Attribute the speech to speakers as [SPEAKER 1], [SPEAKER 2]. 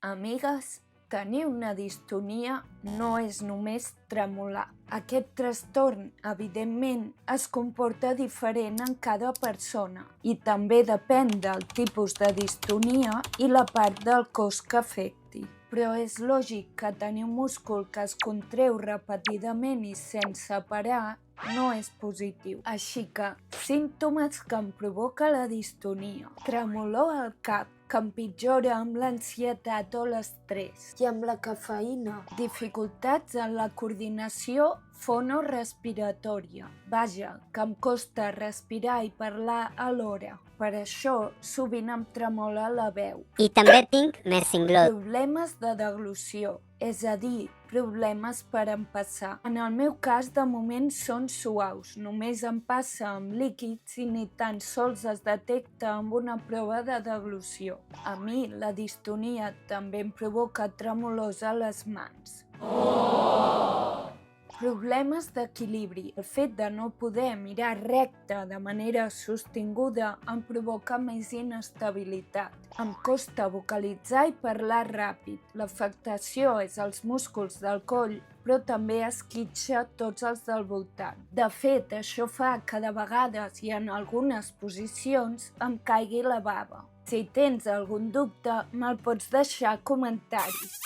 [SPEAKER 1] Amigues, tenir una distonia no és només tremolar. Aquest trastorn, evidentment, es comporta diferent en cada persona i també depèn del tipus de distonia i la part del cos que afecti. Però és lògic que tenir un múscul que es contreu repetidament i sense parar no és positiu. Així que, símptomes que em provoca la distonia: tremolor al cap, que empitjora amb l'ansietat o l'estrès i amb la cafeïna, dificultats en la coordinació fonorespiratòria. Vaja, que em costa respirar i parlar alhora. Per això, sovint em tremola la veu.
[SPEAKER 2] I també tinc més cinglot.
[SPEAKER 1] Problemes de deglució, és a dir, problemes per empassar. En el meu cas, de moment, són suaus. Només em passa amb líquids i ni tan sols es detecta amb una prova de deglució. A mi, la distonia també em provoca tremolors a les mans. Problemes d'equilibri. El fet de no poder mirar recte de manera sostinguda em provoca més inestabilitat. Em costa vocalitzar i parlar ràpid. L'afectació és als músculs del coll, però també esquitxa tots els del voltant. De fet, això fa que de vegades i en algunes posicions em caigui la bava. Si tens algun dubte, me'l pots deixar a comentaris.